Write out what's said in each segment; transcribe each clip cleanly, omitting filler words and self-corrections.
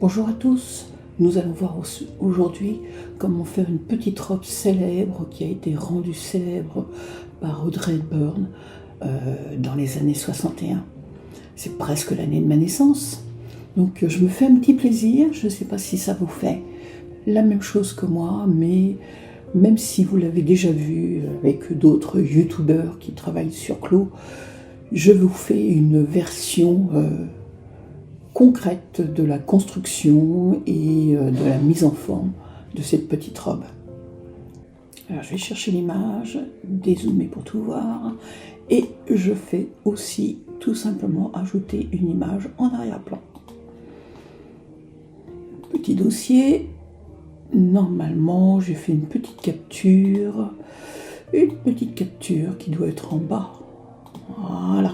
Bonjour à tous, nous allons voir aujourd'hui comment faire une petite robe célèbre qui a été rendue célèbre par Audrey Hepburn dans les années 61. C'est presque l'année de ma naissance, donc je me fais un petit plaisir. Je ne sais pas si ça vous fait la même chose que moi, mais même si vous l'avez déjà vu avec d'autres youtubeurs qui travaillent sur Clos, je vous fais une version concrète de la construction et de la mise en forme de cette petite robe. Alors je vais chercher l'image, dézoomer pour tout voir, et je fais aussi tout simplement ajouter une image en arrière-plan. Petit dossier, normalement j'ai fait une petite capture qui doit être en bas. Voilà.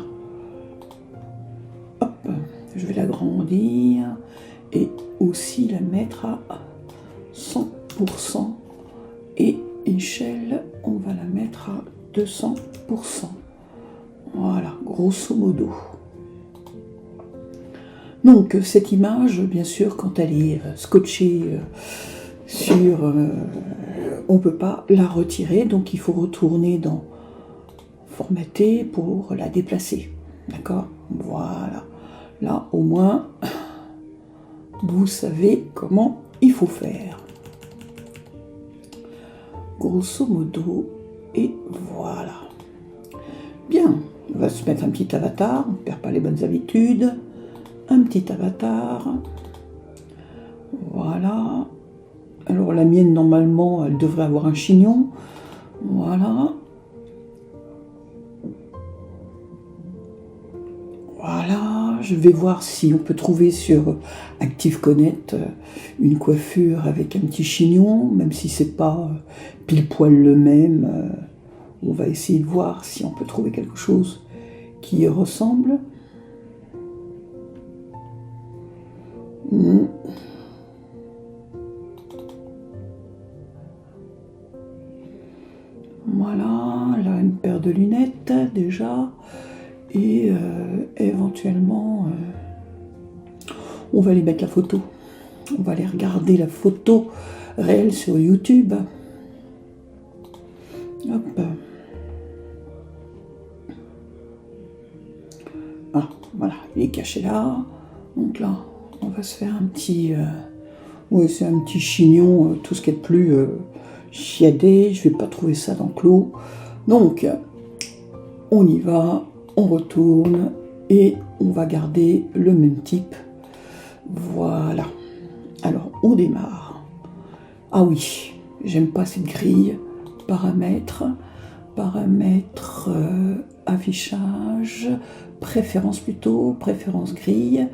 Hop, je vais l'agrandir et aussi la mettre à 100% et échelle, on va la mettre à 200%. Voilà, grosso modo. Donc cette image, bien sûr, quand elle est scotchée sur... on ne peut pas la retirer, donc il faut retourner dans formater pour la déplacer. D'accord? Voilà. Là, au moins, vous savez comment il faut faire. Grosso modo, et voilà. Bien, on va se mettre un petit avatar, on ne perd pas les bonnes habitudes. Un petit avatar. Voilà. Alors la mienne, normalement, elle devrait avoir un chignon. Voilà. Voilà, je vais voir si on peut trouver sur ActiveConnect une coiffure avec un petit chignon, même si c'est pas pile poil le même. On va essayer de voir si on peut trouver quelque chose qui y ressemble. Voilà, là une paire de lunettes déjà. Et éventuellement, on va aller mettre la photo. On va aller regarder la photo réelle sur YouTube. Hop. Ah, voilà, il est caché là. Donc là, on va se faire un petit... oui, c'est un petit chignon, tout ce qui est de plus chiadé. Je ne vais pas trouver ça dans Clos. Donc, on y va. On retourne et on va garder le même type. Voilà. Alors, on démarre. Ah oui, j'aime pas cette grille. Paramètres, affichage, préférence plutôt, préférence grille,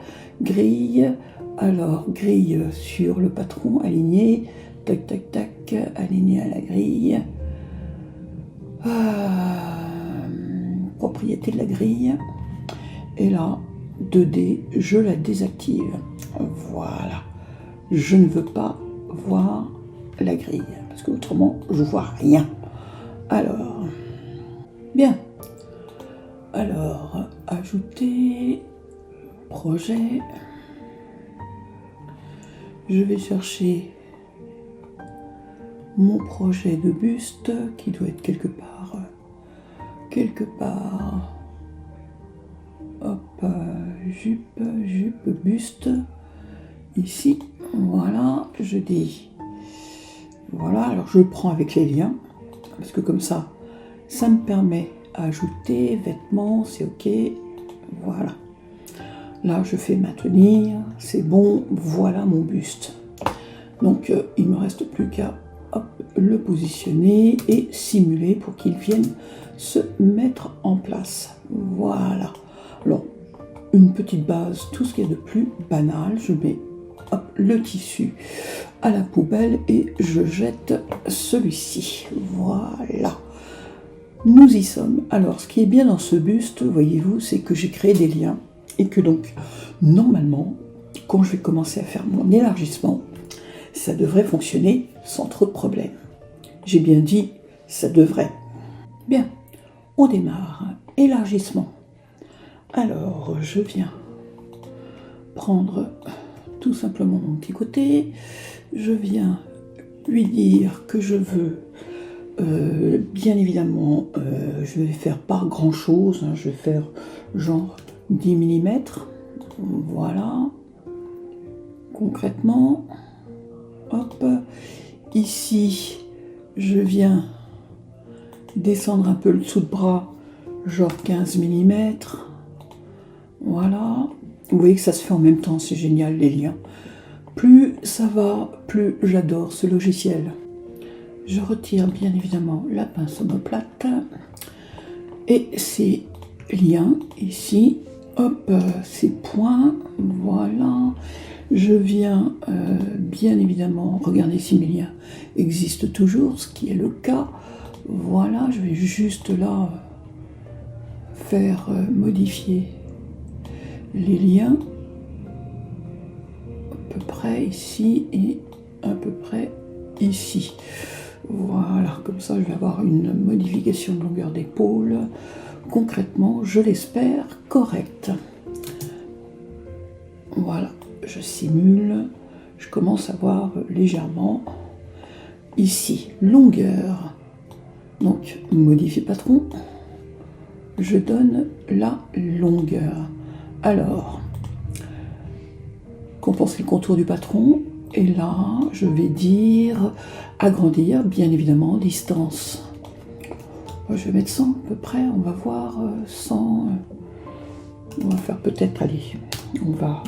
alors grille sur le patron, aligné, tac, tac, tac, aligné à la grille. Propriété de la grille, et là 2D, je la désactive. Voilà, je ne veux pas voir la grille parce que autrement je vois rien. Alors bien, alors ajouter projet, je vais chercher mon projet de buste qui doit être quelque part, hop, jupe, buste, ici, voilà, je dis, voilà, alors je le prends avec les liens, parce que comme ça me permet d'ajouter, vêtements, c'est ok, voilà, là je fais maintenir, c'est bon, voilà mon buste, donc il ne me reste plus qu'à le positionner et simuler pour qu'il vienne se mettre en place. Voilà. Alors, une petite base, tout ce qui est de plus banal, je mets le tissu à la poubelle et je jette celui-ci. Voilà. Nous y sommes. Alors, ce qui est bien dans ce buste, voyez-vous, c'est que j'ai créé des liens et que donc, normalement, quand je vais commencer à faire mon élargissement, ça devrait fonctionner sans trop de problèmes. J'ai bien dit, ça devrait. Bien, on démarre. Élargissement. Alors, je viens prendre tout simplement mon petit côté. Je viens lui dire que je veux, bien évidemment, je vais faire pas grand chose, hein, je vais faire genre 10 mm, voilà, concrètement, hop, ici, je viens descendre un peu le dessous de bras, genre 15 mm, voilà, vous voyez que ça se fait en même temps, c'est génial les liens. Plus ça va, plus j'adore ce logiciel. Je retire bien évidemment la pince omoplate et ces liens ici, hop, ces points, voilà. Je viens bien évidemment regarder si mes liens existent toujours, ce qui est le cas. Voilà, je vais juste là faire modifier les liens à peu près ici et à peu près ici. Voilà, comme ça je vais avoir une modification de longueur d'épaule, concrètement, je l'espère, correcte. Voilà, je simule, je commence à voir légèrement ici, longueur. Donc, modifier patron, je donne la longueur. Alors, compenser le contour du patron, et là, je vais dire agrandir, bien évidemment, distance. Je vais mettre 100 à peu près, on va voir 100. On va faire peut-être, allez, on va,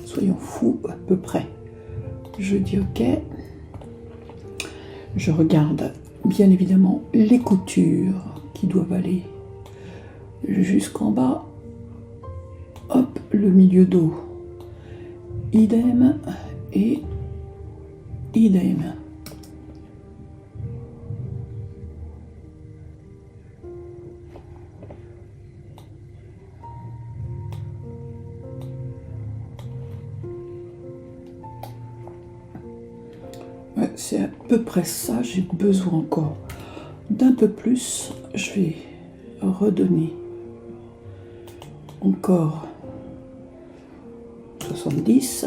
soyons fous, à peu près. Je dis OK. Je regarde, bien évidemment, les coutures qui doivent aller jusqu'en bas. Hop, le milieu dos. Idem et idem. Ouais, c'est à peu près ça, j'ai besoin encore d'un peu plus. Je vais redonner encore 70.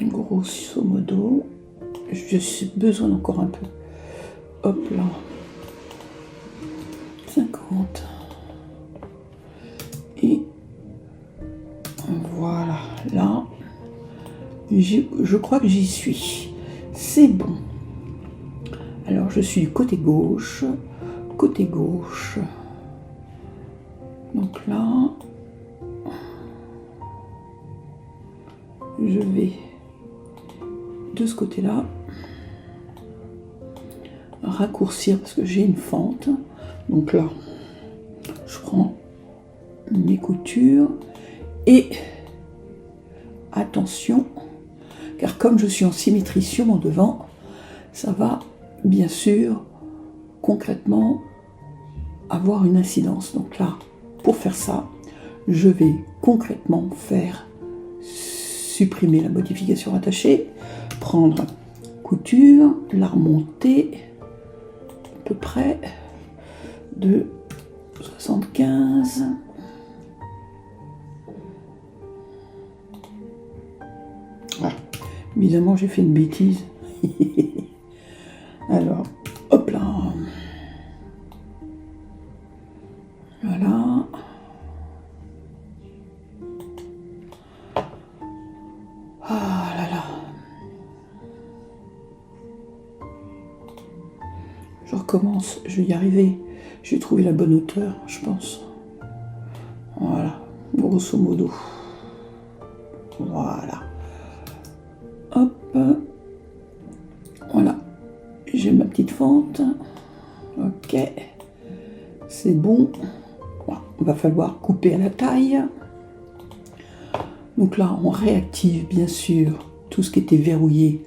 Grosso modo, j'ai besoin encore un peu. Hop là. 50. Et voilà, là, je crois que j'y suis. C'est bon. Alors, je suis du côté gauche. Côté gauche. Donc là, je vais de ce côté-là raccourcir parce que j'ai une fente. Donc là, je prends mes coutures et attention, car comme je suis en symétrie sur mon devant, ça va bien sûr concrètement avoir une incidence. Donc là, pour faire ça, je vais concrètement faire supprimer la modification rattachée, prendre couture, la remonter à peu près de 75. Ah, évidemment, j'ai fait une bêtise. Alors, hop là. Voilà. Ah là là. Je recommence, je vais y arriver. J'ai trouvé la bonne hauteur, je pense. Voilà, grosso modo. Voilà. Hop. Voilà. J'ai ma petite fente. Ok. C'est bon. Voilà. Il va falloir couper à la taille. Donc là, on réactive bien sûr tout ce qui était verrouillé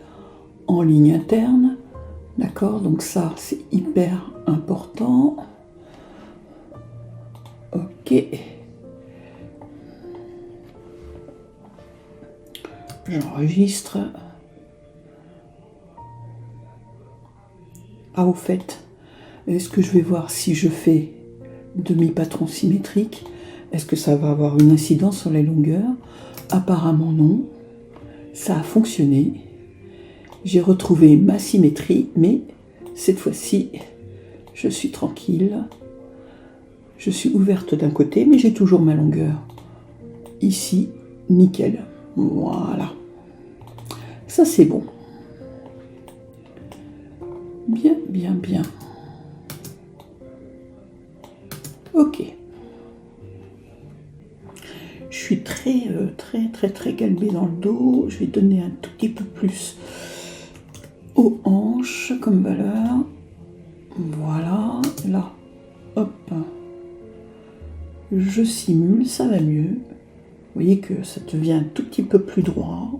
en ligne interne. D'accord? Donc ça, c'est hyper important. Ok. J'enregistre. Ah, au fait, est-ce que je vais voir si je fais demi-patron symétrique. Est-ce que ça va avoir une incidence sur les longueurs? Apparemment non. Ça a fonctionné. J'ai retrouvé ma symétrie, mais cette fois-ci, je suis tranquille. Je suis ouverte d'un côté, mais j'ai toujours ma longueur. Ici, nickel. Voilà. Ça, c'est bon. Bien, bien, bien. Ok. Je suis très galbée dans le dos. Je vais donner un tout petit peu plus aux hanches comme valeur. Voilà. Là, hop. Je simule, ça va mieux. Vous voyez que ça devient un tout petit peu plus droit.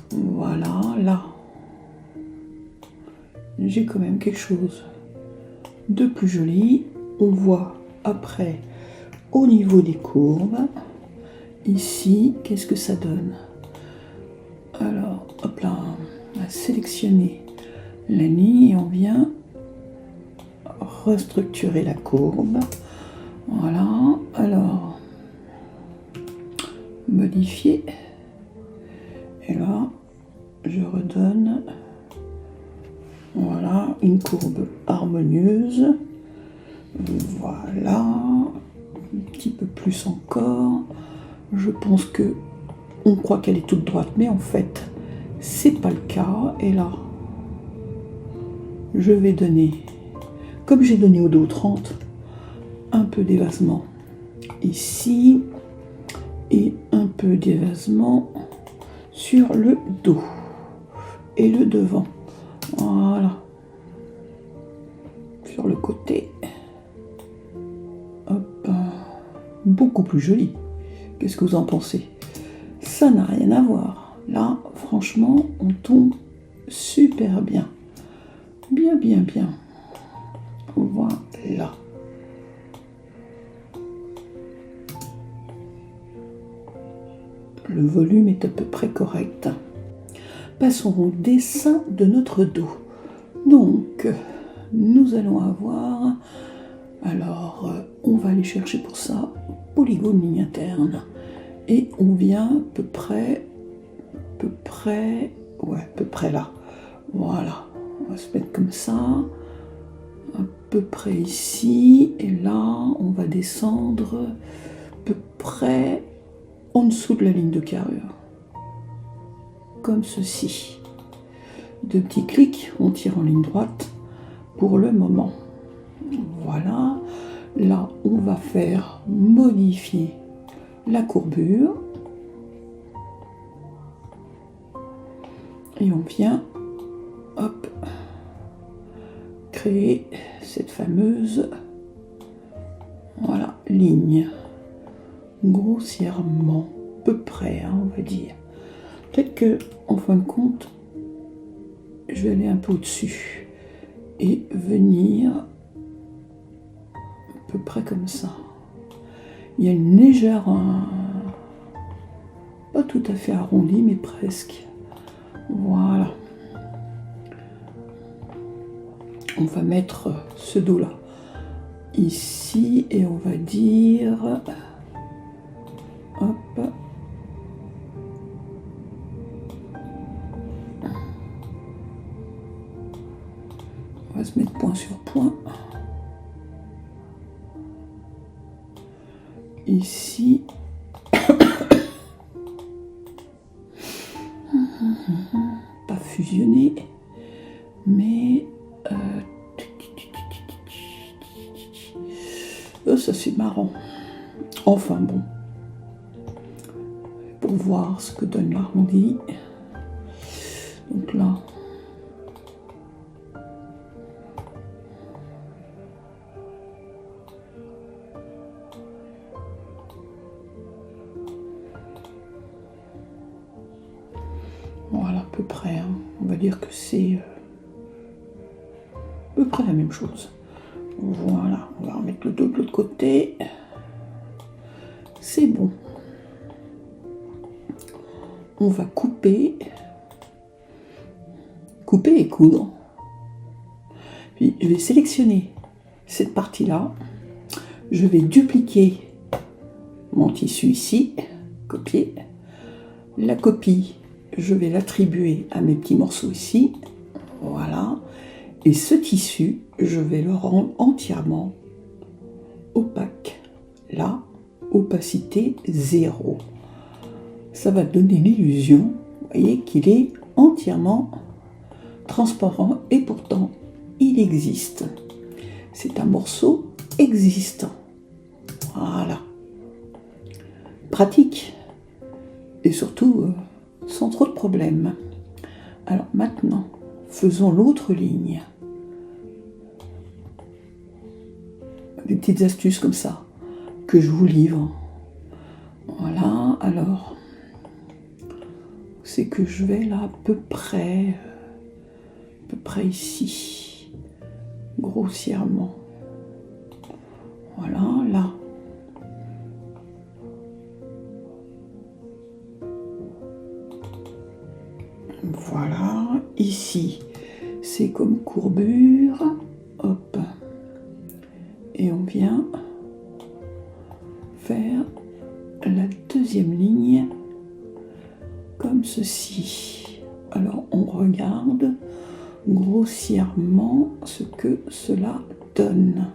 Voilà, là. J'ai quand même quelque chose de plus joli. On voit après au niveau des courbes. Ici, qu'est-ce que ça donne? Alors, hop là, on va sélectionner la ligne et on vient restructurer la courbe. Voilà, alors, modifier. Et là, je redonne, voilà, une courbe harmonieuse. Voilà, un petit peu plus encore. Je pense que on croit qu'elle est toute droite, mais en fait, c'est pas le cas. Et là, je vais donner, comme j'ai donné au dos 30, un peu d'évasement ici et un peu d'évasement sur le dos et le devant. Voilà. Sur le côté. Hop. Beaucoup plus joli. Qu'est-ce que vous en pensez? Ça n'a rien à voir. Là, franchement, on tombe super bien. Bien, bien, bien. Voilà. Le volume est à peu près correct. Passons au dessin de notre dos. Donc, nous allons avoir... Alors, on va aller chercher pour ça polygone ligne interne. Et on vient à peu près là. Voilà. On va se mettre comme ça. À peu près ici. Et là, on va descendre à peu près en dessous de la ligne de carrure. Comme ceci. Deux petits clics, on tire en ligne droite pour le moment. Voilà. Là, on va faire modifier la courbure. Et on vient, hop, créer cette fameuse, voilà, ligne. Grossièrement, à peu près, hein, on va dire. Peut-être que, en fin de compte, je vais aller un peu au-dessus et venir à peu près comme ça. Il y a une légère, pas tout à fait arrondie, mais presque. Voilà. On va mettre ce dos-là ici et on va dire, hop, on va se mettre point sur point. Ici. Pas fusionné, mais ça c'est marrant. Enfin bon, pour voir ce que donne l'arrondi. Donc là, voilà à peu près, hein. On va dire que c'est à peu près la même chose. Voilà, on va remettre le dos de l'autre côté. C'est bon. On va couper et coudre. Puis je vais sélectionner cette partie-là. je vais dupliquer mon tissu ici, copier. La copie, je vais l'attribuer à mes petits morceaux ici, voilà. Et ce tissu, je vais le rendre entièrement opaque. Là, opacité 0. Ça va donner l'illusion, vous voyez, qu'il est entièrement transparent et pourtant il existe. C'est un morceau existant. Voilà. Pratique et surtout sans trop de problèmes. Alors maintenant, faisons l'autre ligne. Des petites astuces comme ça que je vous livre. Voilà, alors c'est que je vais là à peu près ici, grossièrement. Voilà, là. Voilà, ici, c'est comme courbure, hop, et on vient faire la deuxième ligne comme ceci. Alors on regarde grossièrement ce que cela donne.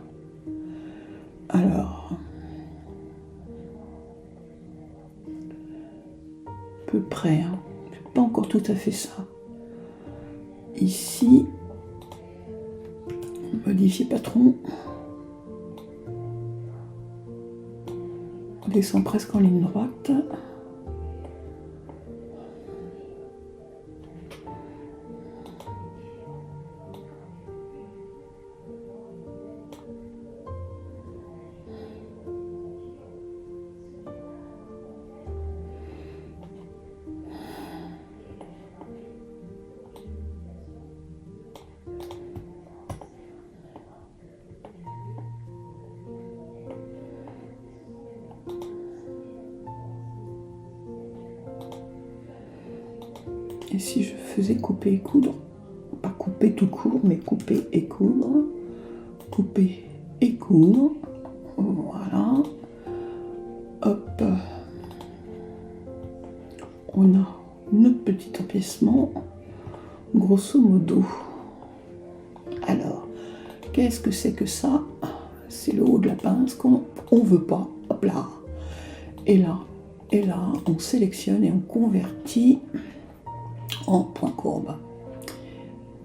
Alors, à peu près, hein. C'est pas encore tout à fait ça. Ici, modifier patron. On descend presque en ligne droite. Et si je faisais couper et coudre, pas couper tout court, mais couper et coudre, couper et coudre, voilà, hop, on a notre petit empiècement, grosso modo. Alors, qu'est-ce que c'est que ça? C'est le haut de la pince qu'on ne veut pas, hop là, et là, on sélectionne et on convertit en point courbe.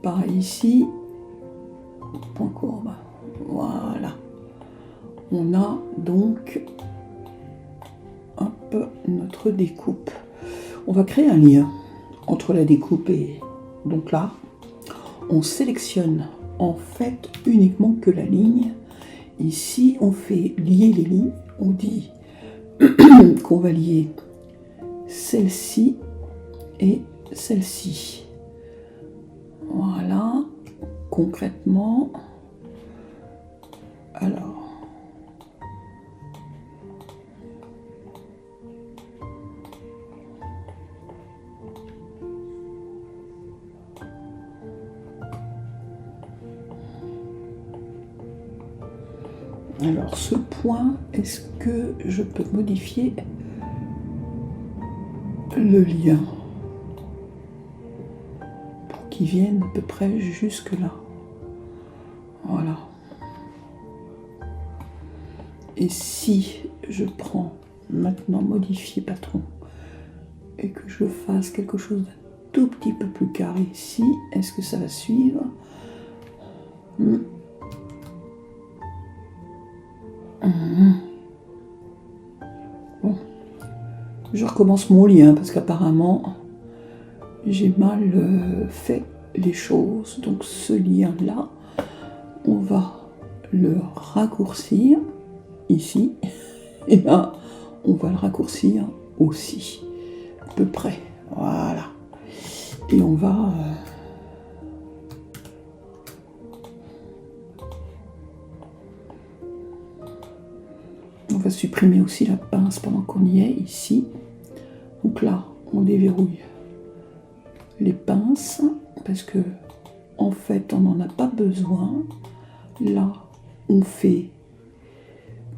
Pareil ici, point courbe. Voilà. On a donc un peu notre découpe. On va créer un lien entre la découpe et... Donc là, on sélectionne en fait uniquement que la ligne. Ici, on fait lier les lignes. On dit qu'on va lier celle-ci et celle-ci. Voilà, concrètement. Alors ce point, est-ce que je peux modifier le lien pour qu'il vienne à peu près jusque là? Voilà. Et si je prends maintenant modifier patron et que je fasse quelque chose d'un tout petit peu plus carré ici, est-ce que ça va suivre? Bon, je recommence mon lien parce qu'apparemment j'ai mal fait les choses. Donc ce lien là, on va le raccourcir ici et là on va le raccourcir aussi à peu près. Voilà, et on va supprimer aussi la pince pendant qu'on y est ici. Donc là, on déverrouille les pinces parce que en fait, on n'en a pas besoin. Là, on fait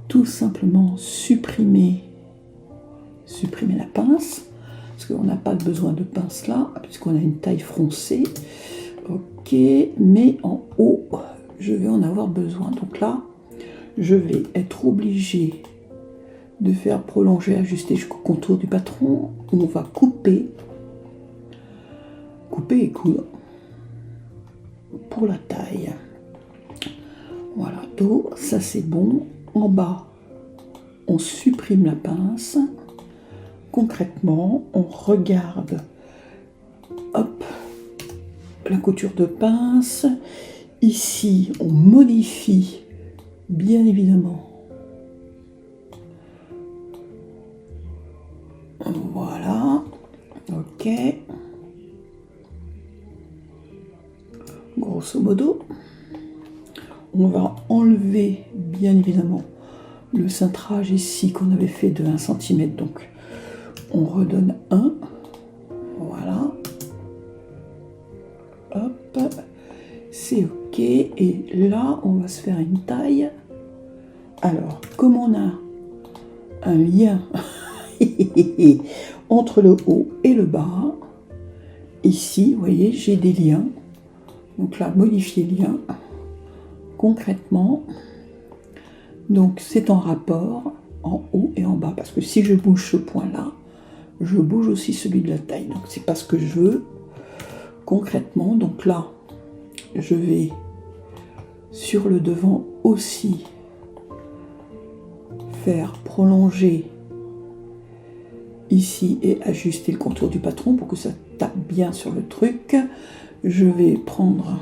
tout simplement supprimer la pince, parce qu'on n'a pas besoin de pince là, puisqu'on a une taille froncée. Ok, mais en haut, je vais en avoir besoin. Donc là, je vais être obligée de faire prolonger, ajuster jusqu'au contour du patron. On va couper et coudre pour la taille. Voilà, donc ça c'est bon. En bas, on supprime la pince. Concrètement, on regarde, hop, la couture de pince. Ici, on modifie, bien évidemment. Voilà, ok. Grosso modo, on va enlever, bien évidemment, le cintrage ici qu'on avait fait de 1 cm. Donc, on redonne 1. Voilà. Hop. C'est ok. Et là, on va se faire une taille. Alors, comme on a un lien entre le haut et le bas, ici, vous voyez, j'ai des liens. Donc là, modifier lien. Concrètement, donc c'est en rapport en haut et en bas. Parce que si je bouge ce point-là, je bouge aussi celui de la taille. Donc c'est pas ce que je veux. Concrètement, donc là, je vais sur le devant aussi faire prolonger ici et ajuster le contour du patron pour que ça tape bien sur le truc. Je vais prendre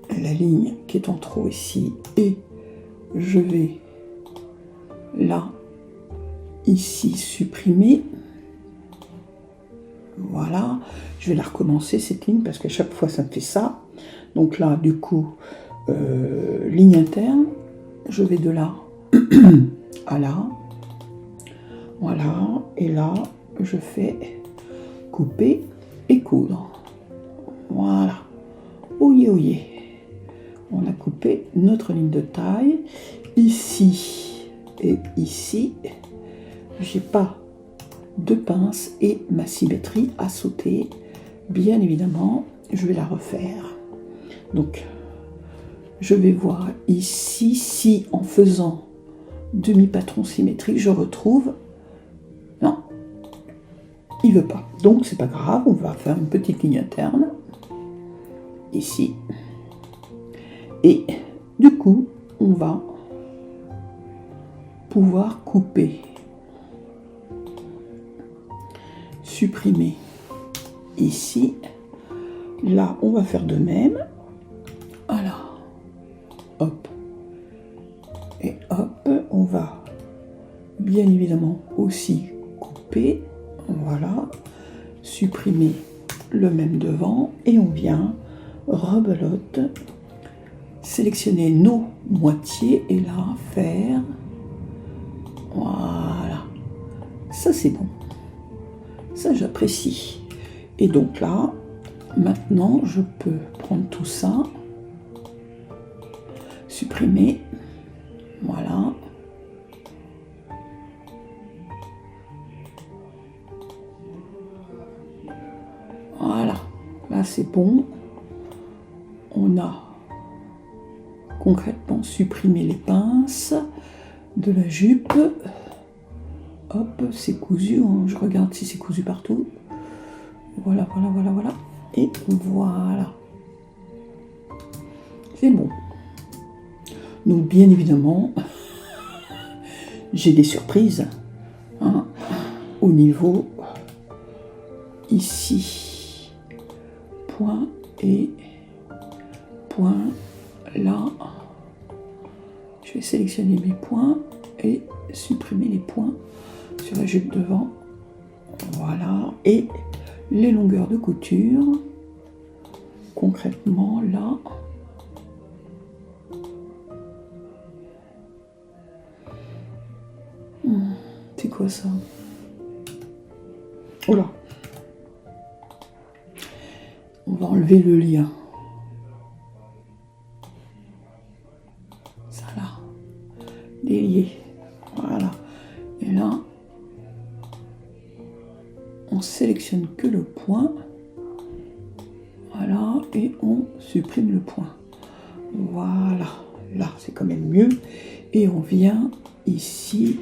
la ligne qui est en trop ici et je vais là, ici, supprimer. Voilà, je vais la recommencer cette ligne parce qu'à chaque fois ça me fait ça. Donc là, du coup, ligne interne, je vais de là à là. Voilà, et là, je fais couper et coudre. Voilà, oyez, oyez. On a coupé notre ligne de taille. Ici et ici, j'ai pas de pince et ma symétrie a sauté. Bien évidemment, je vais la refaire. Donc, je vais voir ici si en faisant demi-patron symétrique, je retrouve. Non, il veut pas. Donc, c'est pas grave, on va faire une petite ligne interne ici. Et du coup, on va pouvoir couper, supprimer ici. Là, on va faire de même. Voilà. Hop. Et hop, on va bien évidemment aussi couper. Voilà. Supprimer le même devant. Et on vient rebelote. Sélectionner nos moitiés et là, faire. Voilà. Ça, c'est bon. Ça, j'apprécie. Et donc là, maintenant, je peux prendre tout ça, supprimer. Voilà. Voilà. Là, c'est bon. On a concrètement supprimé les pinces de la jupe. Hop, c'est cousu. Je regarde si c'est cousu partout. Voilà, voilà, voilà, voilà. Et voilà. C'est bon. Donc, bien évidemment, j'ai des surprises. Hein, au niveau ici. Point et point là. Je vais sélectionner mes points et supprimer les points sur la jupe devant. Voilà. Et les longueurs de couture. Concrètement, là. C'est quoi ça? Oh là. On va enlever le lien. et on supprime le point. Voilà, là c'est quand même mieux. Et on vient ici.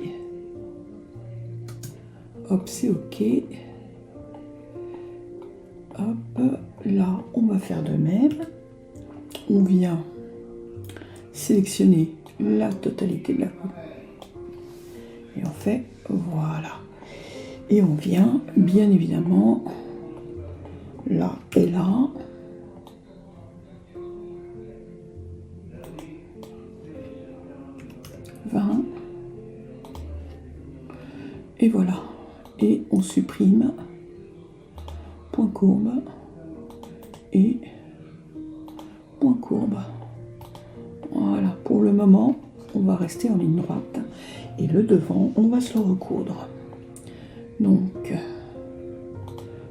Hop, c'est ok. Hop, là on va faire de même. On vient sélectionner la totalité de la coupe. Et on fait voilà. Et on vient bien évidemment là et là. Et voilà. Et on supprime point courbe et point courbe. Voilà. Pour le moment, on va rester en ligne droite. Et le devant, on va se le recoudre. Donc,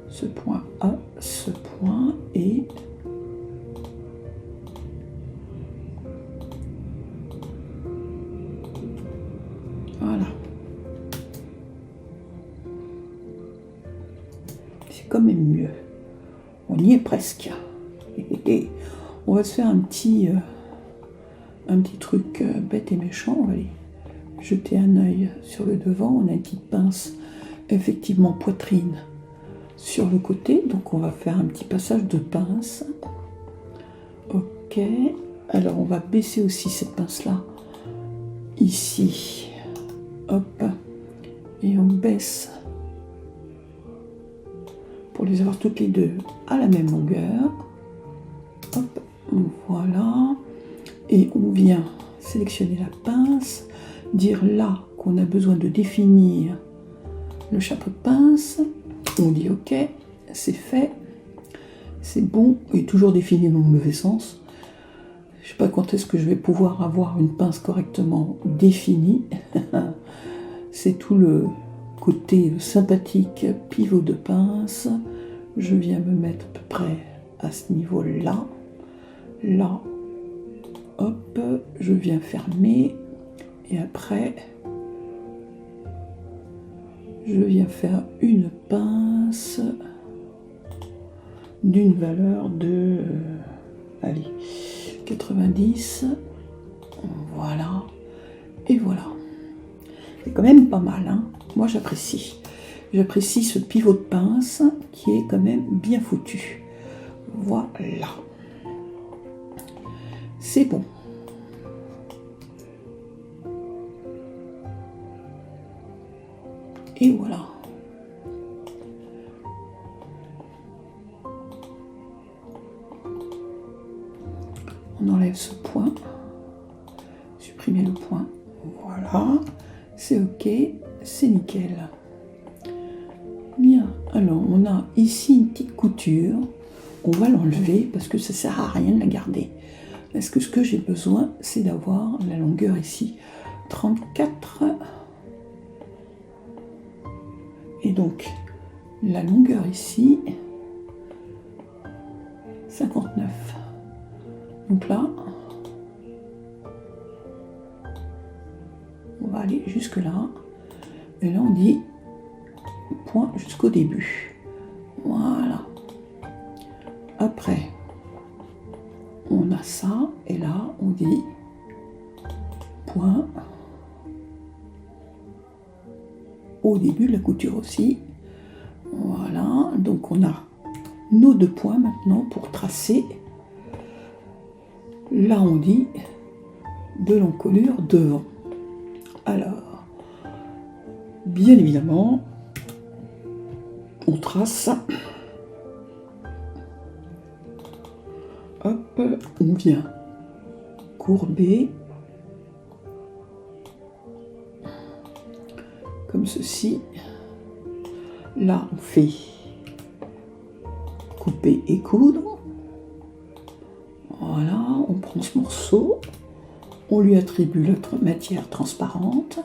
ce point à ce point et voilà. C'est quand même mieux. On y est presque. Et on va se faire un petit truc bête et méchant. On va aller jeter un œil sur le devant. On a une petite pince, effectivement poitrine sur le côté. Donc on va faire un petit passage de pince. Ok. Alors on va baisser aussi cette pince là. Ici. Hop. Et on baisse. Pour les avoir toutes les deux à la même longueur. Hop. Voilà. Et on vient sélectionner la pince. Dire là qu'on a besoin de définir le chapeau de pince. On dit ok, c'est fait, c'est bon, et toujours défini dans le mauvais sens. Je sais pas quand est-ce que je vais pouvoir avoir une pince correctement définie. C'est tout le côté sympathique pivot de pince. Je viens me mettre à peu près à ce niveau-là. Là, hop, je viens fermer. Et après, je viens faire une pince d'une valeur de, allez, 90. Voilà. Et voilà. C'est quand même pas mal, hein. Moi, j'apprécie. J'apprécie ce pivot de pince qui est quand même bien foutu. Voilà. C'est bon. Et voilà. On enlève ce point. Supprimer le point. Voilà. C'est ok. C'est nickel. Bien. Alors, on a ici une petite couture. On va l'enlever parce que ça ne sert à rien de la garder. Parce que ce que j'ai besoin, c'est d'avoir la longueur ici. 34. Et donc, la longueur ici, 59. Donc là, on va aller jusque là. Et là, on dit point jusqu'au début. Voilà. Après, on a ça. Et là, on dit point au début de la couture aussi. Voilà, donc on a nos deux points maintenant pour tracer. Là on dit de l'encolure devant. Alors, bien évidemment, on trace. Hop, on vient courber. Comme ceci. Là, on fait couper et coudre. Voilà, on prend ce morceau, on lui attribue notre matière transparente.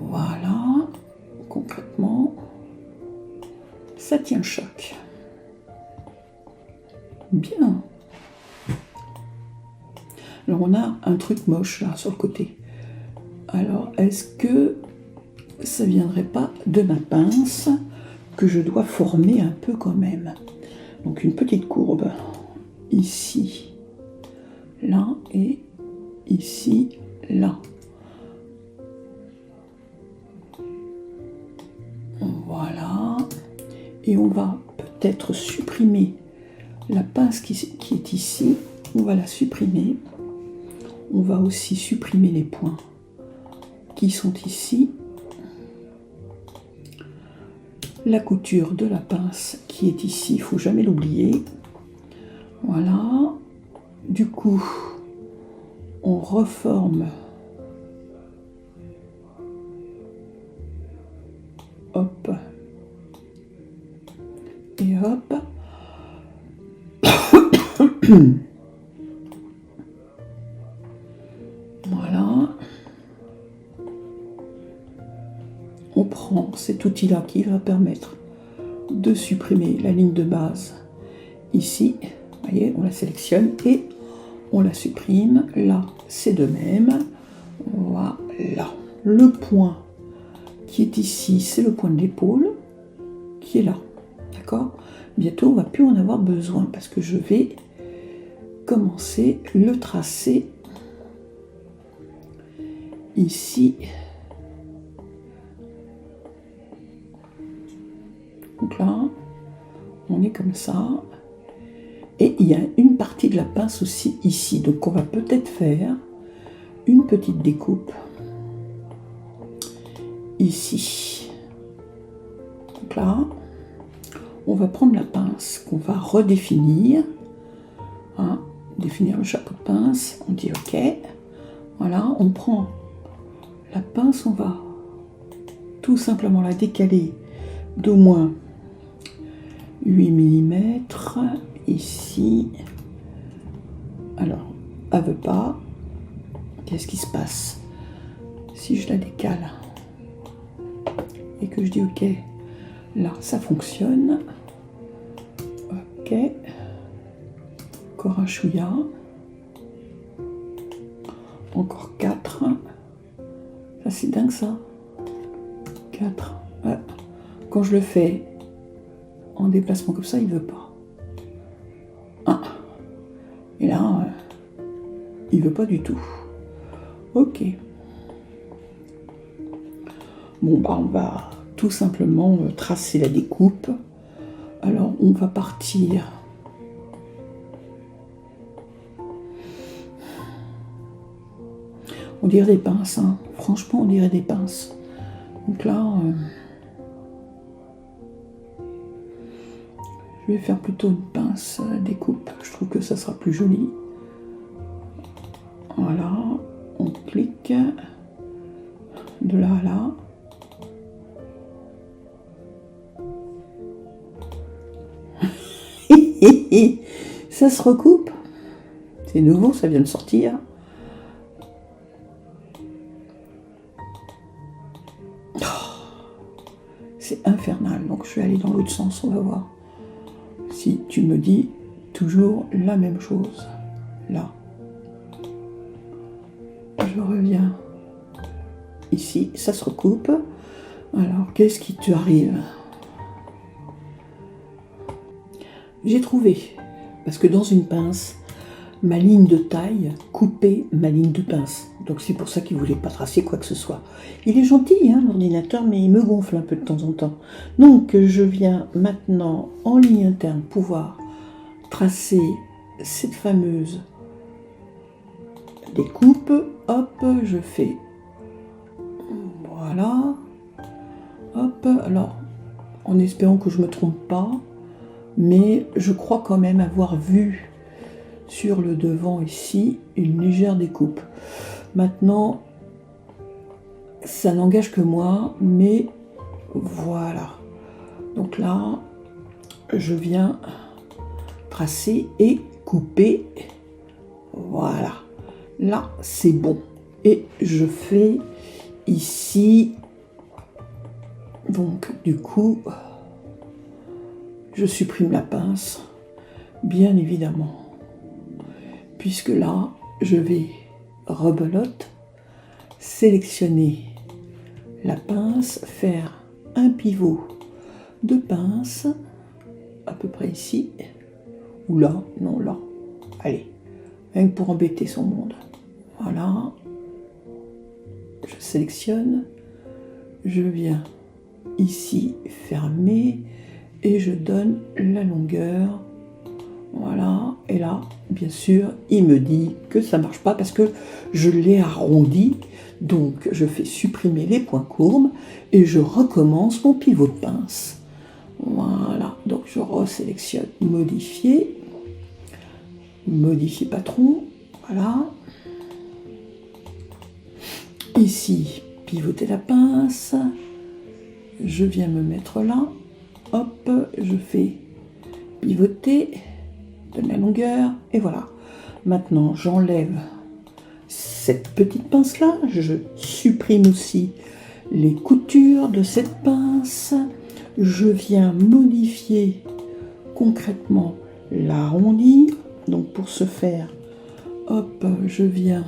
Voilà, concrètement, ça tient le choc. Bien. Alors, on a un truc moche là sur le côté. Alors, est-ce que ça viendrait pas de ma pince que je dois former un peu quand même? Donc une petite courbe ici, là et ici, là. Voilà. Et on va peut-être supprimer la pince qui est ici. On va la supprimer. On va aussi supprimer les points qui sont ici. La couture de la pince qui est ici, il ne faut jamais l'oublier. Voilà. Du coup, on reforme. Hop. Et hop. Voilà. On prend cet outil-là qui va permettre de supprimer la ligne de base ici. Vous voyez, on la sélectionne et on la supprime. Là, c'est de même. Voilà. Le point qui est ici, c'est le point de l'épaule qui est là. D'accord ? Bientôt, on ne va plus en avoir besoin parce que je vais commencer le tracé ici. Donc là, on est comme ça. Et il y a une partie de la pince aussi ici. Donc on va peut-être faire une petite découpe ici. Donc là, on va prendre la pince qu'on va redéfinir. Hein, définir le chapeau de pince. On dit OK. Voilà, on prend la pince, on va tout simplement la décaler d'au moins 8 mm ici. Alors, elle veut pas. Qu'est-ce qui se passe si je la décale et que je dis OK? Là, ça fonctionne. OK. Encore un chouïa. Encore 4. Ça, c'est dingue, ça. 4. Ouais. Quand je le fais en déplacement comme ça, il veut pas. 1. Et là, il veut pas du tout. OK. Bon, bah, on va tout simplement tracer la découpe. Alors, on va partir. On dirait des pinces, hein. Franchement, on dirait des pinces. Donc là, je vais faire plutôt une pince découpe. Je trouve que ça sera plus joli. Voilà, on clique de là à là. Ça se recoupe. C'est nouveau, ça vient de sortir. C'est infernal, donc je vais aller dans l'autre sens, on va voir. Si tu me dis toujours la même chose, là. Je reviens ici, ça se recoupe. Alors, qu'est-ce qui te arrive? J'ai trouvé, parce que dans une pince, ma ligne de taille coupait ma ligne de pince. Donc c'est pour ça qu'il ne voulait pas tracer quoi que ce soit. Il est gentil, hein, l'ordinateur, mais il me gonfle un peu de temps en temps. Donc je viens maintenant en ligne interne pouvoir tracer cette fameuse découpe. Hop, je fais voilà. Hop, alors en espérant que je ne me trompe pas, mais je crois quand même avoir vu sur le devant ici une légère découpe. Maintenant, ça n'engage que moi, mais voilà. Donc là, je viens tracer et couper. Voilà. Là, c'est bon. Et je fais ici. Donc, du coup, je supprime la pince, bien évidemment. Puisque là, je vais rebelote, sélectionner la pince, faire un pivot de pince, à peu près ici, ou là, non là, Allez, rien que pour embêter son monde. Voilà. Je sélectionne. Je viens ici fermer et je donne la longueur. Voilà. Et là, bien sûr, il me dit que ça ne marche pas parce que je l'ai arrondi. Donc, je fais supprimer les points courbes et je recommence mon pivot de pince. Voilà. Donc, je resélectionne modifier. Modifier patron. Voilà. Ici, pivoter la pince. Je viens me mettre là. Hop, je fais pivoter, donne la longueur, et voilà. Maintenant, j'enlève cette petite pince-là. Je supprime aussi les coutures de cette pince. Je viens modifier concrètement l'arrondi. Donc, pour ce faire, hop, je viens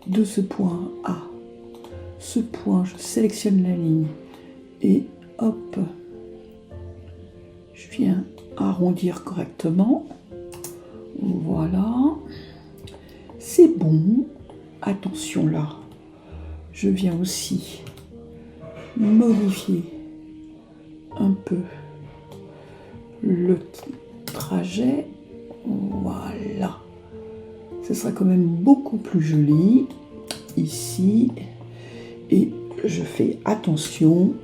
de ce point à ce point, je sélectionne la ligne et hop, je viens arrondir correctement. Voilà, c'est bon. Attention là, je viens aussi modifier un peu le trajet. Voilà, ce sera quand même beaucoup plus joli ici. Et je fais attention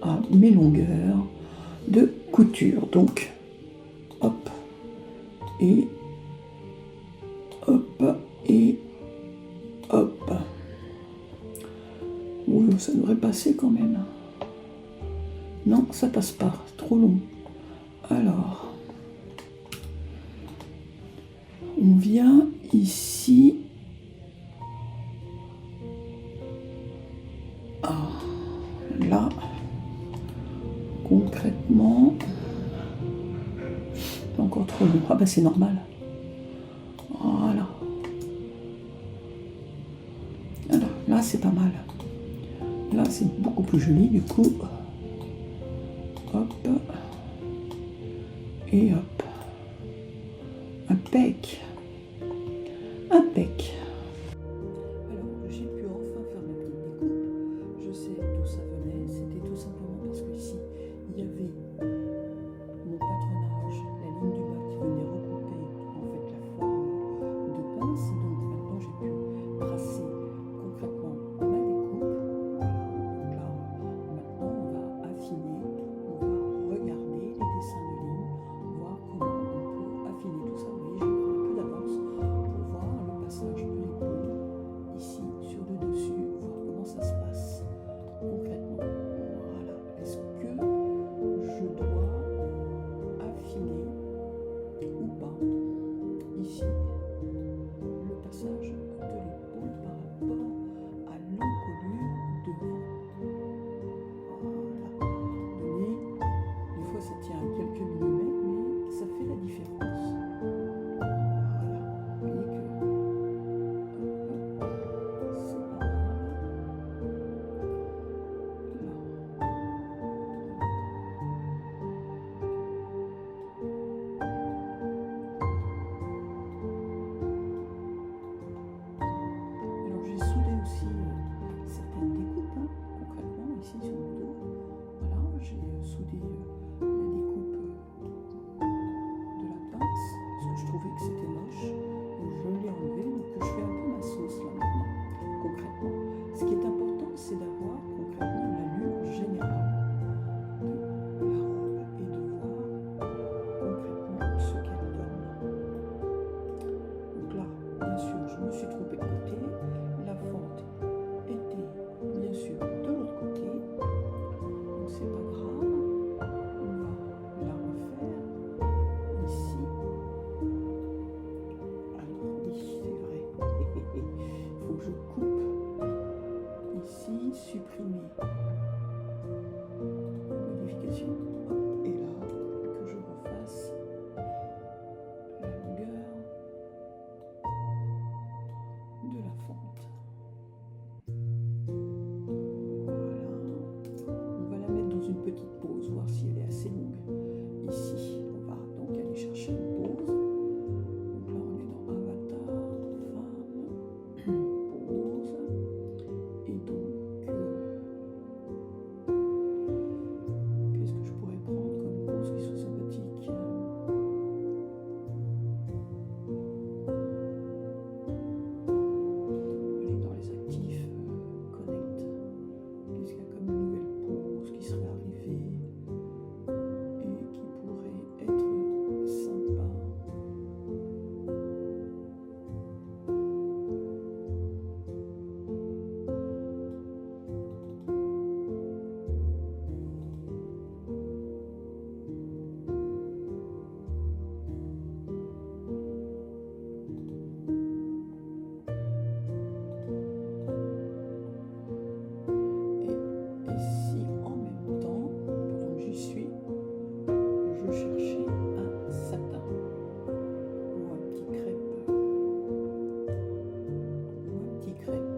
à mes longueurs de couture. Donc, hop, et hop, et hop. Oui, ça devrait passer quand même. Non, ça passe pas, c'est trop long. Alors, on vient ici. Là, concrètement, encore trop long. Ah ben c'est normal. Voilà. Alors là c'est pas mal. Là c'est beaucoup plus joli du coup. Hop. Et hop. Impec. Impec. Alors j'ai pu enfin faire ma petite découpe. Je sais d'où ça venait. C'était tout simplement parce que ici il y avait mon patronage, la ligne du bas qui venait recouper en fait la forme de pince. Donc maintenant j'ai pu tracer concrètement ma découpe. Voilà. Donc là maintenant on va affiner, on va regarder les dessins de ligne, voir comment on peut affiner tout ça. Vous voyez, je prends un peu je cherchais un satin ou un petit crêpe. Ou un petit crêpe.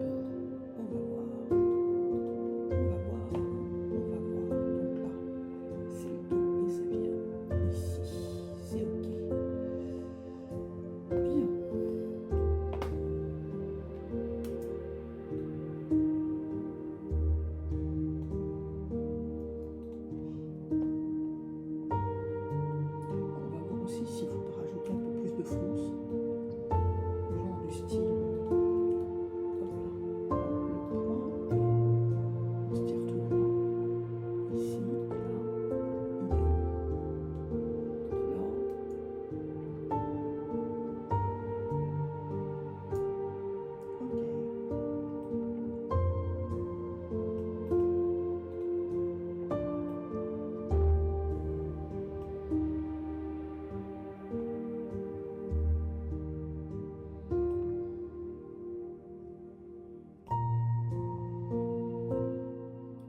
On va voir. On va voir. On va voir. Donc là, c'est le dos et ça vient ici. C'est ok. Bien. On va voir aussi s'il faudra rajouter un peu plus de fronce. Genre du style. Hop là. Le point. On se tire tout droit. Ici, là, idem. Là. Ok.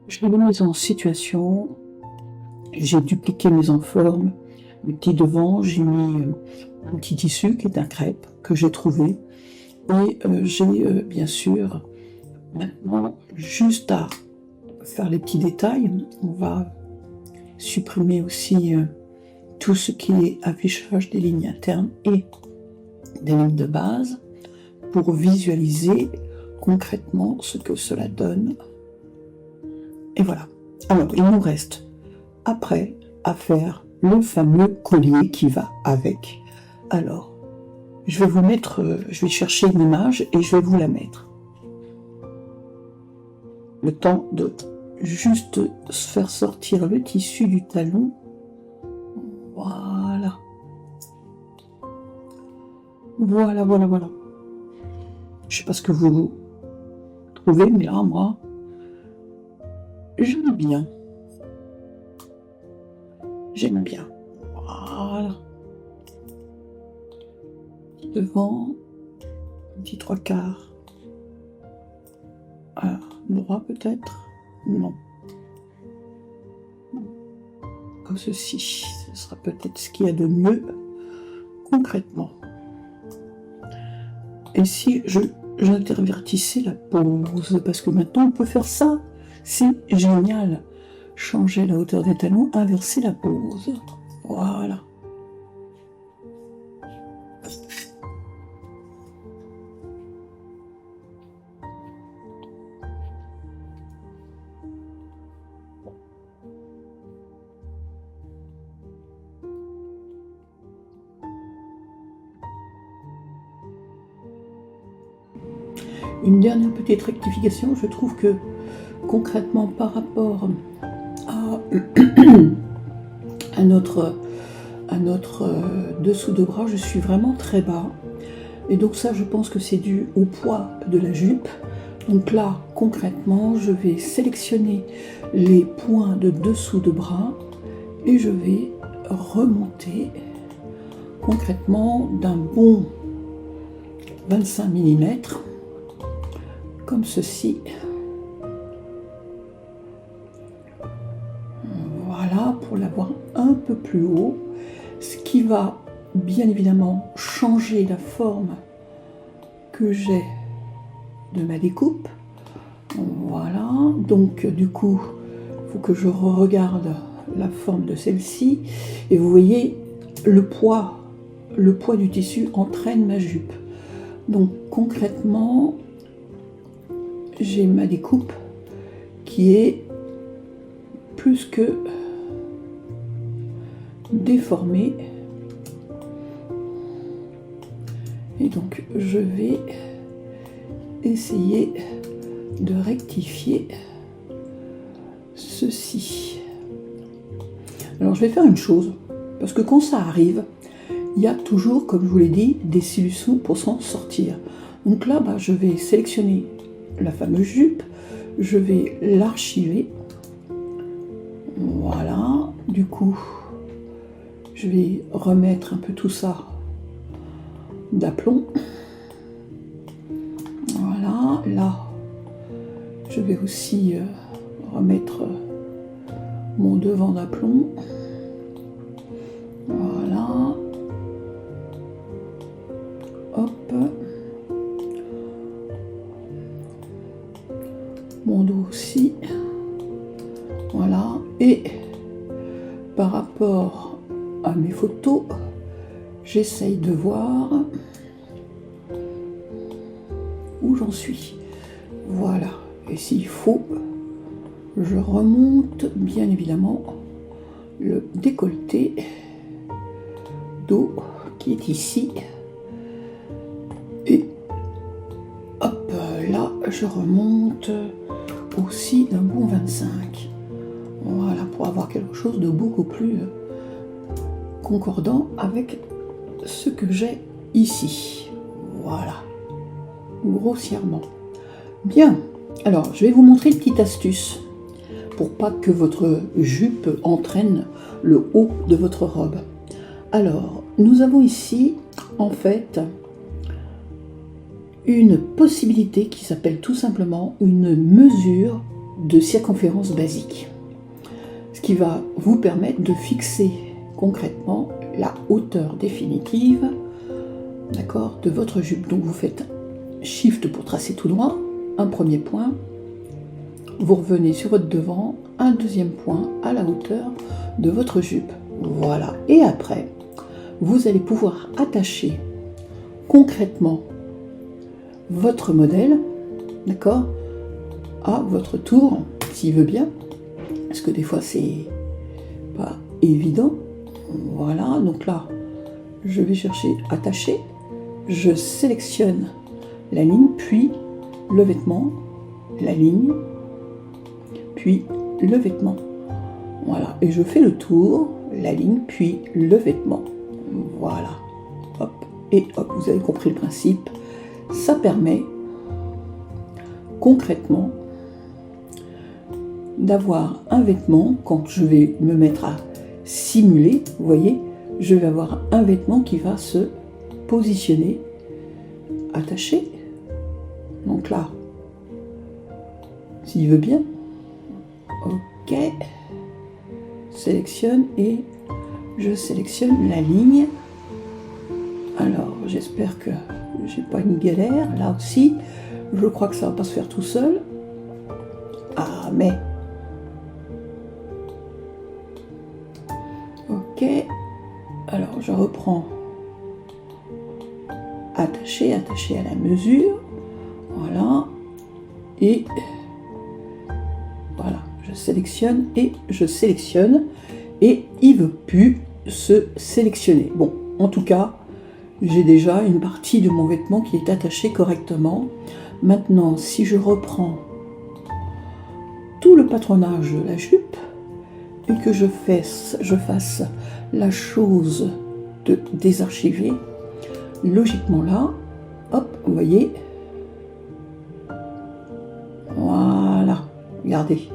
Je l'ai mise en situation, j'ai dupliqué mes enformes, mes petits devants, j'ai mis un petit tissu qui est un crêpe que j'ai trouvé et j'ai bien sûr maintenant juste à faire les petits détails. On va supprimer aussi tout ce qui est affichage des lignes internes et des lignes de base pour visualiser concrètement ce que cela donne. Et voilà. Alors, il nous reste après à faire le fameux collier qui va avec. Alors, je vais vous mettre, je vais chercher une image et je vais vous la mettre. Le temps de juste faire sortir le tissu du talon. Voilà. Voilà, voilà, voilà. Je sais pas ce que vous trouvez, mais là, moi, j'aime bien. J'aime bien. Voilà. Devant, un petit 3/4. Alors, droit peut-être? Non. Comme ceci. Ce sera peut-être ce qu'il y a de mieux concrètement. Et si j'intervertissais la pose, parce que maintenant on peut faire ça. C'est génial. Changer la hauteur des talons, inverser la pose. Voilà. Une dernière petite rectification, je trouve que concrètement par rapport à notre dessous de bras, je suis vraiment très bas. Et donc ça, je pense que c'est dû au poids de la jupe. Donc là, concrètement, je vais sélectionner les points de dessous de bras et je vais remonter concrètement d'un bon 25 mm, comme ceci. Voilà, pour l'avoir un peu plus haut, ce qui va bien évidemment changer la forme que j'ai de ma découpe. Voilà, donc du coup, il faut que je regarde la forme de celle-ci. Et vous voyez, le poids du tissu entraîne ma jupe. Donc concrètement, j'ai ma découpe qui est plus que déformée. Et donc je vais essayer de rectifier ceci. Alors je vais faire une chose, parce que quand ça arrive, il y a toujours, comme je vous l'ai dit, des solutions pour s'en sortir. Donc là, je vais sélectionner la fameuse jupe, je vais l'archiver. Voilà, du coup, je vais remettre un peu tout ça d'aplomb. Voilà, là, je vais aussi remettre mon devant d'aplomb. à mes photos. J'essaye de voir où j'en suis. Voilà. Et s'il faut, je remonte bien évidemment le décolleté dos qui est ici. Et hop, là, je remonte aussi d'un bon 25. Voilà, pour avoir quelque chose de beaucoup plus concordant avec ce que j'ai ici. Voilà, grossièrement. Bien, alors je vais vous montrer une petite astuce pour pas que votre jupe entraîne le haut de votre robe. Alors, nous avons ici, en fait, une possibilité qui s'appelle tout simplement une mesure de circonférence basique. Ce qui va vous permettre de fixer concrètement la hauteur définitive, d'accord, de votre jupe. Donc vous faites Shift pour tracer tout droit, un premier point, vous revenez sur votre devant, un deuxième point à la hauteur de votre jupe. Voilà. Et après, vous allez pouvoir attacher concrètement votre modèle, d'accord, à votre tour, s'il veut bien, parce que des fois c'est pas évident. Voilà, donc là, je vais chercher attacher, je sélectionne la ligne, puis le vêtement, la ligne, puis le vêtement. Voilà, et je fais le tour, la ligne, puis le vêtement. Voilà, hop, et hop, vous avez compris le principe. Ça permet concrètement d'avoir un vêtement, quand je vais me mettre à simuler, vous voyez, je vais avoir un vêtement qui va se positionner, attaché. Donc là, s'il veut bien, ok, sélectionne et je sélectionne la ligne. Alors, j'espère que j'ai pas une galère. Là aussi, je crois que ça va pas se faire tout seul. Ah, mais... Ok. Alors, je reprends. Attacher, attacher à la mesure. Voilà. Et... Voilà. Je sélectionne et je sélectionne. Et il ne veut plus se sélectionner. Bon, en tout cas... J'ai déjà une partie de mon vêtement qui est attachée correctement. Maintenant, si je reprends tout le patronage de la jupe et que je fasse la chose de désarchiver, logiquement là, hop, vous voyez, voilà, regardez.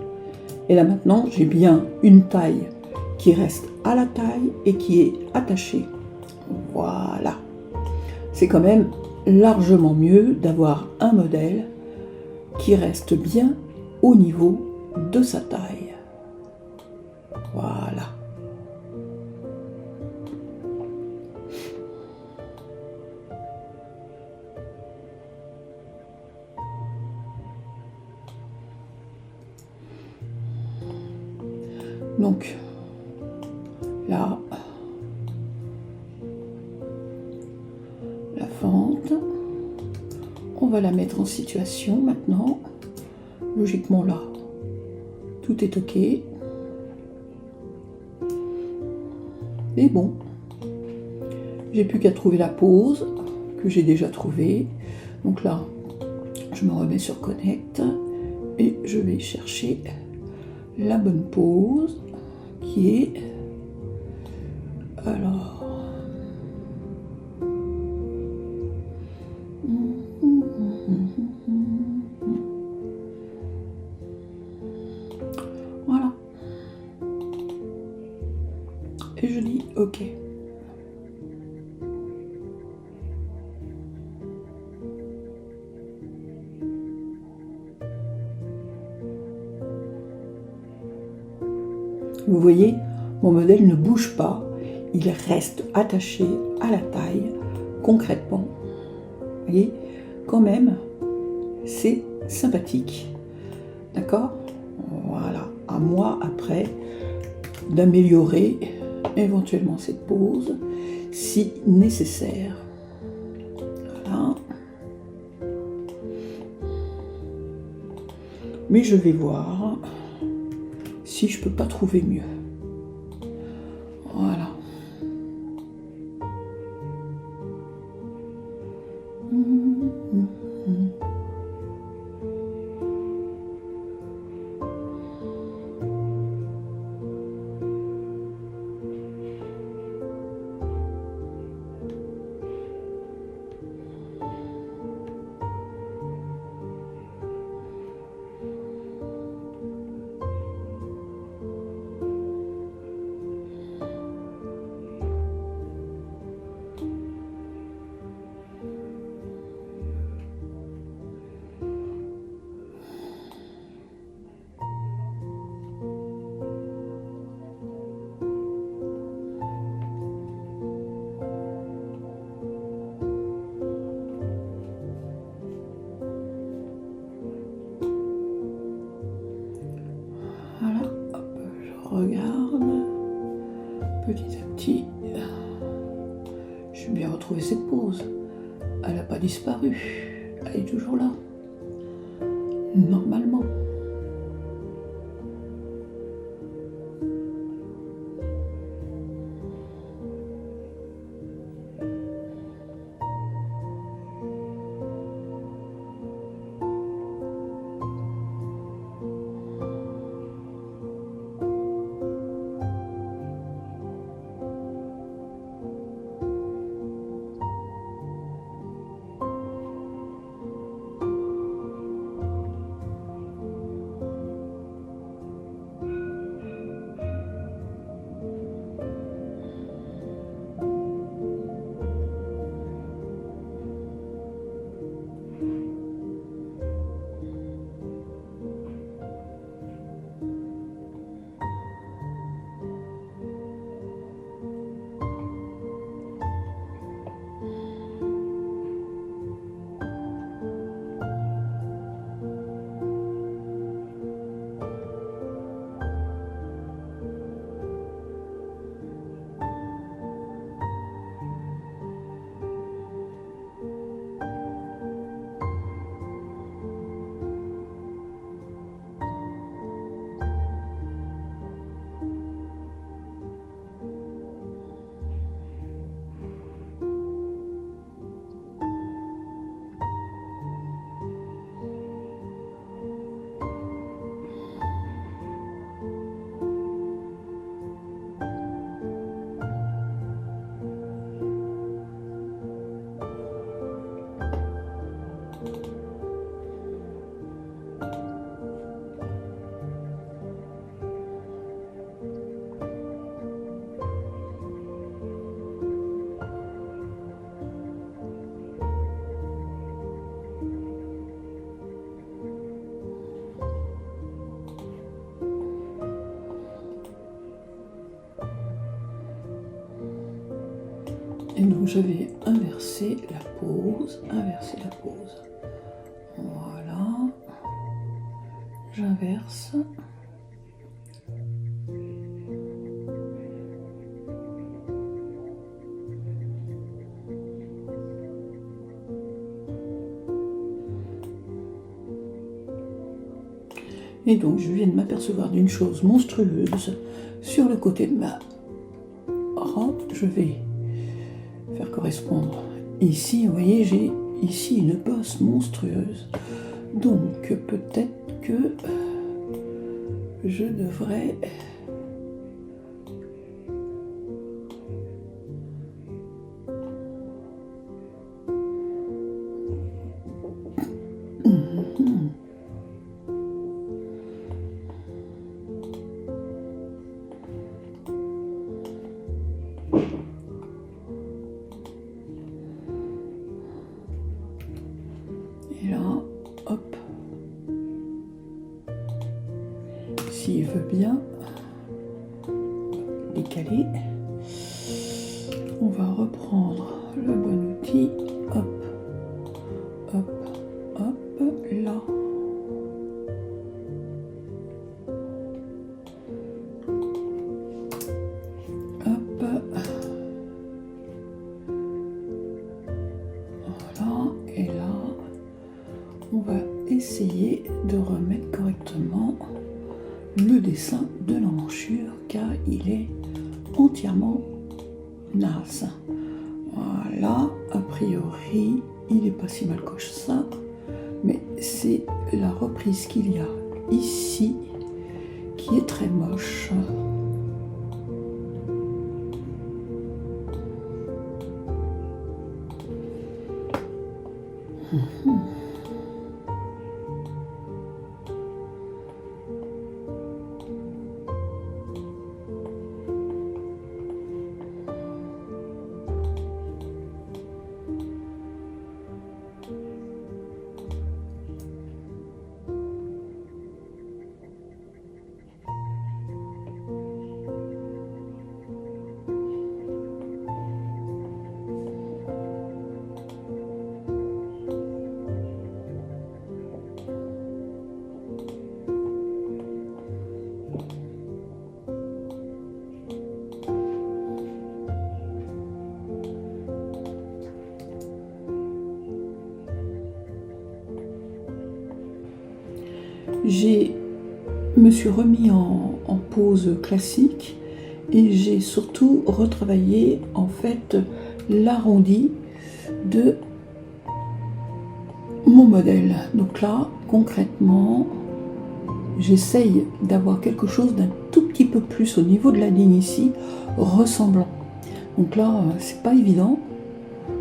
Et là maintenant, j'ai bien une taille qui reste à la taille et qui est attachée. Voilà. C'est quand même largement mieux d'avoir un modèle qui reste bien au niveau de sa taille. Voilà. Donc, là, la fente, on va la mettre en situation maintenant. Logiquement là, tout est ok. Et bon, j'ai plus qu'à trouver la pose que j'ai déjà trouvée. Donc là, je me remets sur Connect et je vais chercher la bonne pose qui est, alors, voilà, et je dis OK. Vous voyez, mon modèle ne bouge pas, il reste attaché à la taille, concrètement. Vous voyez, quand même, c'est sympathique. D'accord? Voilà, à moi après d'améliorer éventuellement cette pose si nécessaire. Voilà. Mais je vais voir si je peux pas trouver mieux. Voilà. Voilà, hop, je regarde petit à petit. J'ai bien retrouvé cette pose. Elle n'a pas disparu. Elle est toujours là. Normalement. Et donc je vais inverser la pose, Voilà. J'inverse. Et donc je viens de m'apercevoir d'une chose monstrueuse sur le côté de ma robe. Je vais faire correspondre ici, vous voyez, j'ai ici une bosse monstrueuse. Donc peut-être que je devrais et là, hop, s'il veut bien décaler, on va reprendre le bon outil, hop, hop, hop, là. Hop. essayer de remettre correctement le dessin de l'emmanchure car il est entièrement naze. Voilà, a priori il n'est pas si mal que ça, mais c'est la reprise qu'il y a ici qui est très moche. Je me suis remis en pose classique et j'ai surtout retravaillé en fait l'arrondi de mon modèle. Donc là, concrètement, j'essaye d'avoir quelque chose d'un tout petit peu plus au niveau de la ligne ici, ressemblant. Donc là, c'est pas évident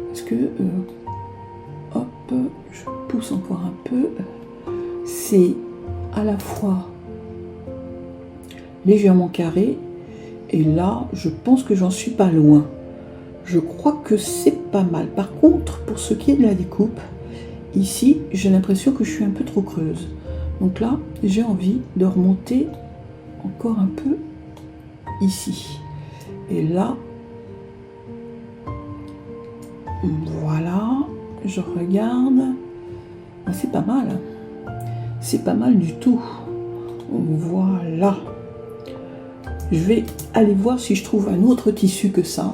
parce que hop, je pousse encore un peu. C'est à la fois légèrement carré et là je pense que j'en suis pas loin. Je crois que c'est pas mal. Par contre, pour ce qui est de la découpe, ici j'ai l'impression que je suis un peu trop creuse. Donc là j'ai envie de remonter encore un peu ici. Et là, voilà, je regarde. C'est pas mal. C'est pas mal du tout. Voilà. Je vais aller voir si je trouve un autre tissu que ça,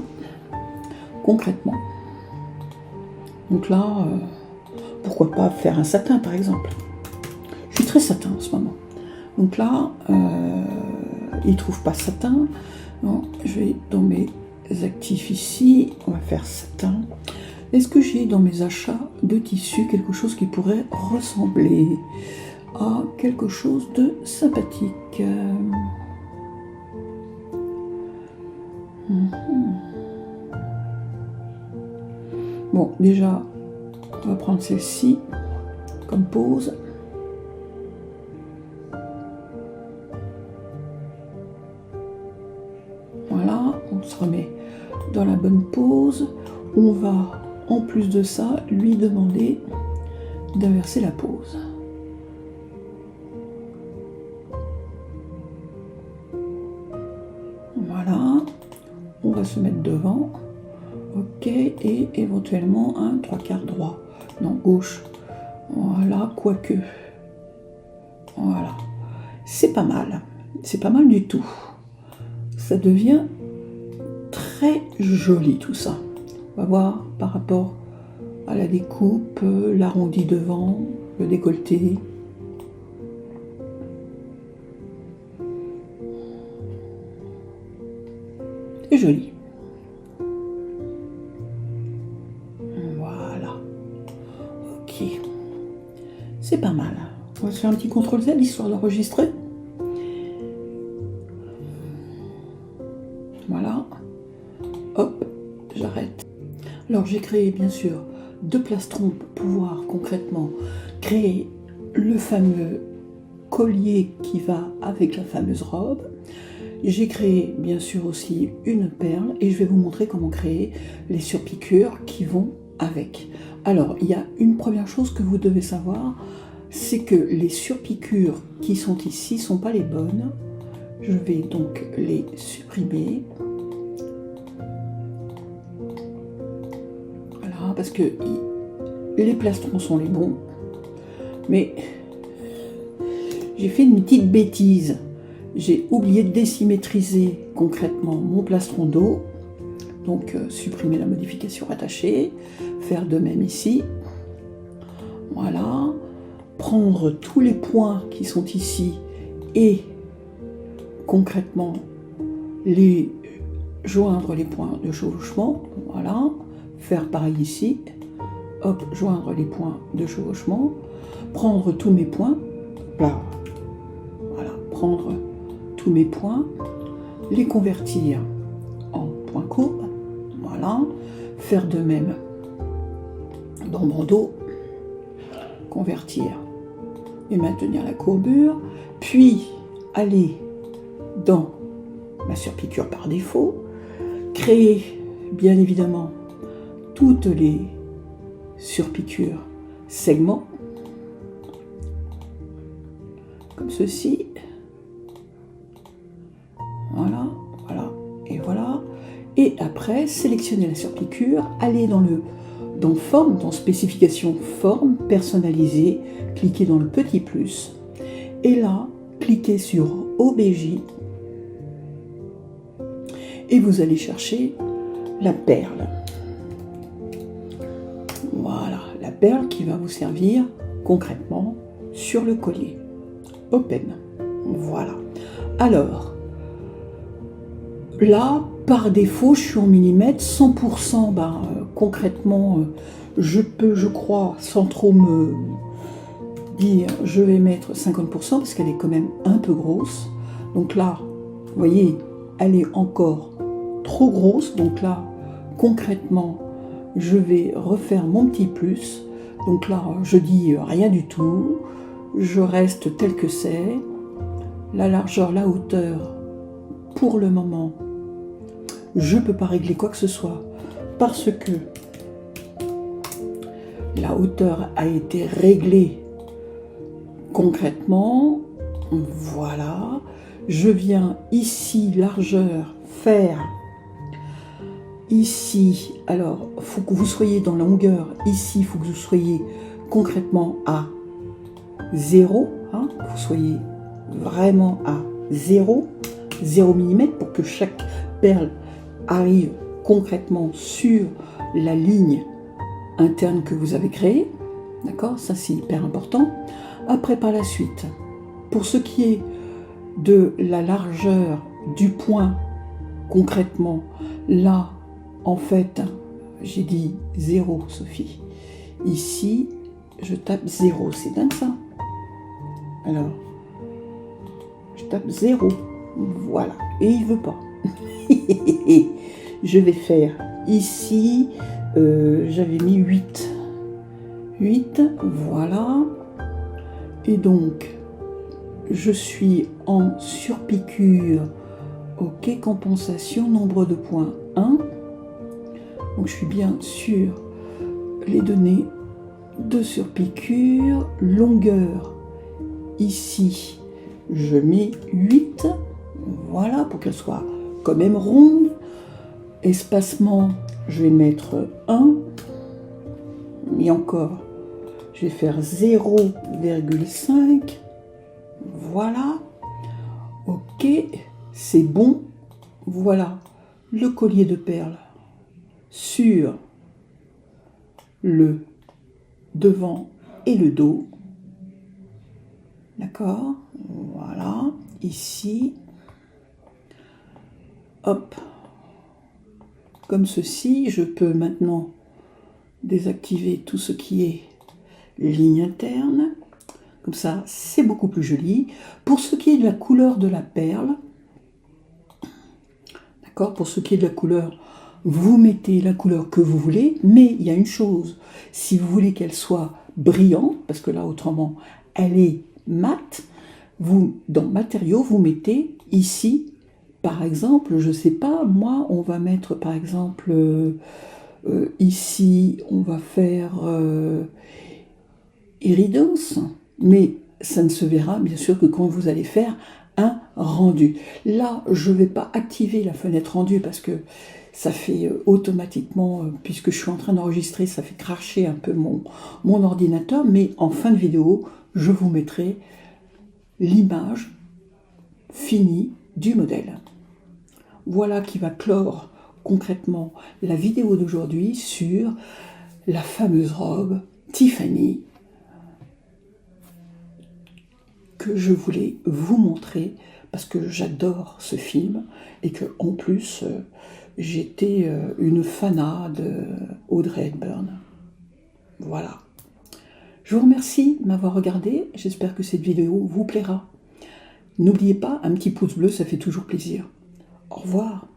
concrètement. Donc là, pourquoi pas faire un satin par exemple. Je suis très satin en ce moment. Donc là, il ne trouve pas satin. Non, je vais dans mes actifs ici. On va faire satin. Est-ce que j'ai dans mes achats de tissus quelque chose qui pourrait ressembler à quelque chose de sympathique? Bon, déjà, on va prendre celle-ci comme pose. Voilà, on se remet dans la bonne pose. On va, en plus de ça, lui demander d'inverser la pose. Voilà, on va se mettre devant. Ok, et éventuellement un 3/4 droit. Non, gauche. Voilà, quoique. Voilà. C'est pas mal. C'est pas mal du tout. Ça devient très joli tout ça. On va voir par rapport à la découpe, l'arrondi devant, le décolleté. C'est joli. Voilà. Ok. C'est pas mal. On va se faire un petit CTRL-Z histoire d'enregistrer. Voilà. Hop, j'arrête. Alors j'ai créé bien sûr 2 plastrons pour pouvoir concrètement créer le fameux collier qui va avec la fameuse robe. J'ai créé bien sûr aussi une perle et je vais vous montrer comment créer les surpiqûres qui vont avec. Alors il y a une première chose que vous devez savoir, c'est que les surpiqûres qui sont ici ne sont pas les bonnes. Je vais donc les supprimer. Voilà, parce que les plastrons sont les bons. Mais j'ai fait une petite bêtise. J'ai oublié de désymétriser concrètement mon plastron dos. Donc supprimer la modification rattachée. Faire de même ici. Voilà. prendre tous les points qui sont ici et concrètement les joindre les points de chevauchement, voilà, faire pareil ici, hop, joindre les points de chevauchement, prendre tous mes points, là, voilà, prendre tous mes points, les convertir en points courbes, voilà, faire de même dans mon dos, convertir et maintenir la courbure, puis aller dans ma surpiqûre par défaut, créer bien évidemment toutes les surpiqûres segments, comme ceci, voilà, voilà, et voilà, et après sélectionner la surpiqûre, aller dans forme, dans spécification forme, personnalisée, cliquez dans le petit plus, et là, cliquez sur OBJ, et vous allez chercher la perle. Voilà, la perle qui va vous servir concrètement sur le collier. Open. Voilà. Alors, là, par défaut, je suis en millimètres, 100%, concrètement, je crois, sans trop me dire, je vais mettre 50% parce qu'elle est quand même un peu grosse. Donc là, vous voyez, elle est encore trop grosse. Donc là, concrètement, je vais refaire mon petit plus. Donc là, je dis rien du tout. Je reste tel que c'est. La largeur, la hauteur, pour le moment, je ne peux pas régler quoi que ce soit parce que la hauteur a été réglée concrètement. Voilà. Je viens ici, largeur, faire ici. Alors, il faut que vous soyez dans la longueur. Ici, il faut que vous soyez concrètement à 0. Hein, vous soyez vraiment à 0 mm pour que chaque perle arrive concrètement sur la ligne interne que vous avez créée. D'accord? Ça, c'est hyper important. Après, par la suite, pour ce qui est de la largeur du point, concrètement, là, en fait, j'ai dit 0, Sophie. Ici, je tape 0. C'est dingue, ça? Alors, je tape 0. Voilà. Et il veut pas. Je vais faire ici, j'avais mis 8. 8, voilà. Et donc, je suis en surpiqûre. Ok, compensation, nombre de points 1. Donc, je suis bien sur les données de surpiqûre. Longueur, ici, je mets 8. Voilà, pour qu'elle soit quand même ronde. Espacement, je vais mettre 1. Et encore, je vais faire 0,5. Voilà. Ok, c'est bon. Voilà le collier de perles sur le devant et le dos. D'accord? Voilà. Ici. Hop. Comme ceci, je peux maintenant désactiver tout ce qui est ligne interne. Comme ça, c'est beaucoup plus joli. Pour ce qui est de la couleur de la perle, d'accord, pour ce qui est de la couleur, vous mettez la couleur que vous voulez, mais il y a une chose, si vous voulez qu'elle soit brillante, parce que là, autrement, elle est mate, vous, dans matériaux, vous mettez ici, par exemple, je ne sais pas, moi, on va mettre, par exemple, ici, on va faire iridance, mais ça ne se verra bien sûr que quand vous allez faire un rendu. Là, je ne vais pas activer la fenêtre rendu parce que ça fait automatiquement, puisque je suis en train d'enregistrer, ça fait cracher un peu mon ordinateur, mais en fin de vidéo, je vous mettrai l'image finie du modèle. Voilà qui va clore concrètement la vidéo d'aujourd'hui sur la fameuse robe Tiffany que je voulais vous montrer parce que j'adore ce film et que en plus j'étais une fanat de Audrey Hepburn. Voilà. Je vous remercie de m'avoir regardé. J'espère que cette vidéo vous plaira. N'oubliez pas, un petit pouce bleu, ça fait toujours plaisir. Au revoir.